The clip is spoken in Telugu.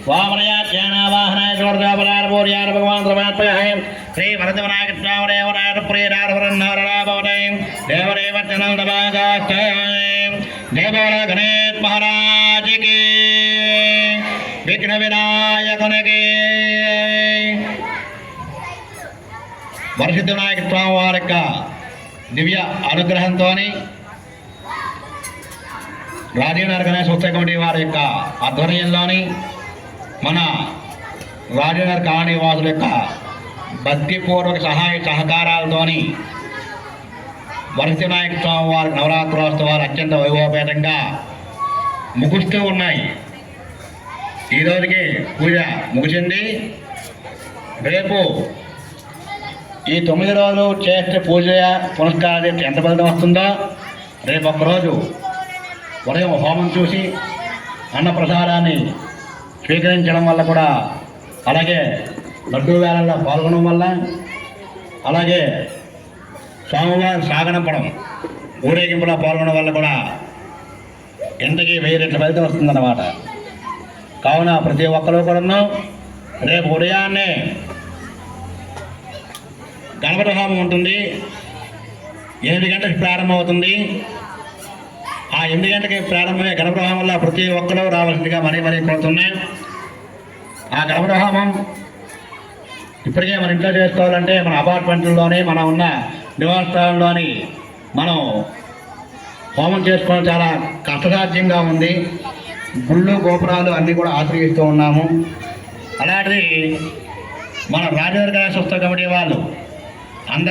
वामनयाज्ञानावाहनाय जोर्जापरारभूर्यार भगवान् सर्वात्मकः श्री भरतविनायक स्वामदेवराय प्रियराधवरन्नारणाभवतै देवदेवत्यनन्दभागाष्टय देवोला गणेश महाराज की विघ्न विनायक की వరసిద్ధ వినాయక స్వామి వారి యొక్క దివ్య అనుగ్రహంతో రాజీవ్నగర్ గణేష్ ఉత్సవ కమిటీ వారి యొక్క ఆధ్వర్యంలోని మన రాజీవ్నగర్ కాలనీ వాసుల యొక్క భక్తిపూర్వక సహాయ సహకారాలతోని వరసిద్ధ వినాయక స్వామి వారి నవరాత్రోత్సవాలు అత్యంత వైభవపేతంగా ముగుస్తూ ఉన్నాయి. ఈరోజుకి పూజ ముగిసింది. రేపు ఈ 9 రోజులు చేస్తే పూజ పునస్కారం చేస్తే ఎంత ఫలితం వస్తుందో రేపు ఒక్కరోజు ఉదయం హోమం చూసి అన్నప్రసాదాన్ని స్వీకరించడం వల్ల కూడా, అలాగే లడ్డూ వేళల్లో పాల్గొనడం వల్ల, అలాగే స్వామివారి సాగనంపడం ఊరేగింపులో పాల్గొనడం వల్ల కూడా ఎంతకి 1000 రెట్ల ఫలితం వస్తుందన్నమాట. కావున ప్రతి ఒక్కరూ కూడా రేపు ఉదయాన్నే గణపతి హోమం ఉంటుంది. 8 గంటలకు ప్రారంభమవుతుంది. ఆ 8 గంటలకి ప్రారంభమయ్యే గణపతి హోమంలో ప్రతి ఒక్కరూ రావాల్సిందిగా మరీ కోరుతున్నాయి. ఆ గణపతి హోమం ఇప్పటికే మన ఇంట్లో చేసుకోవాలంటే మన అపార్ట్మెంట్లోని మనం ఉన్న నివాస స్థలంలోని మనం హోమం చేసుకోవడం చాలా కష్టసాధ్యంగా ఉంది. గుళ్ళు గోపురాలు అన్నీ కూడా ఆశ్రయిస్తూ ఉన్నాము. అలాంటిది మన రాజీవ్నగర్ గణేష్ ఉత్సవ కమిటీ వాళ్ళు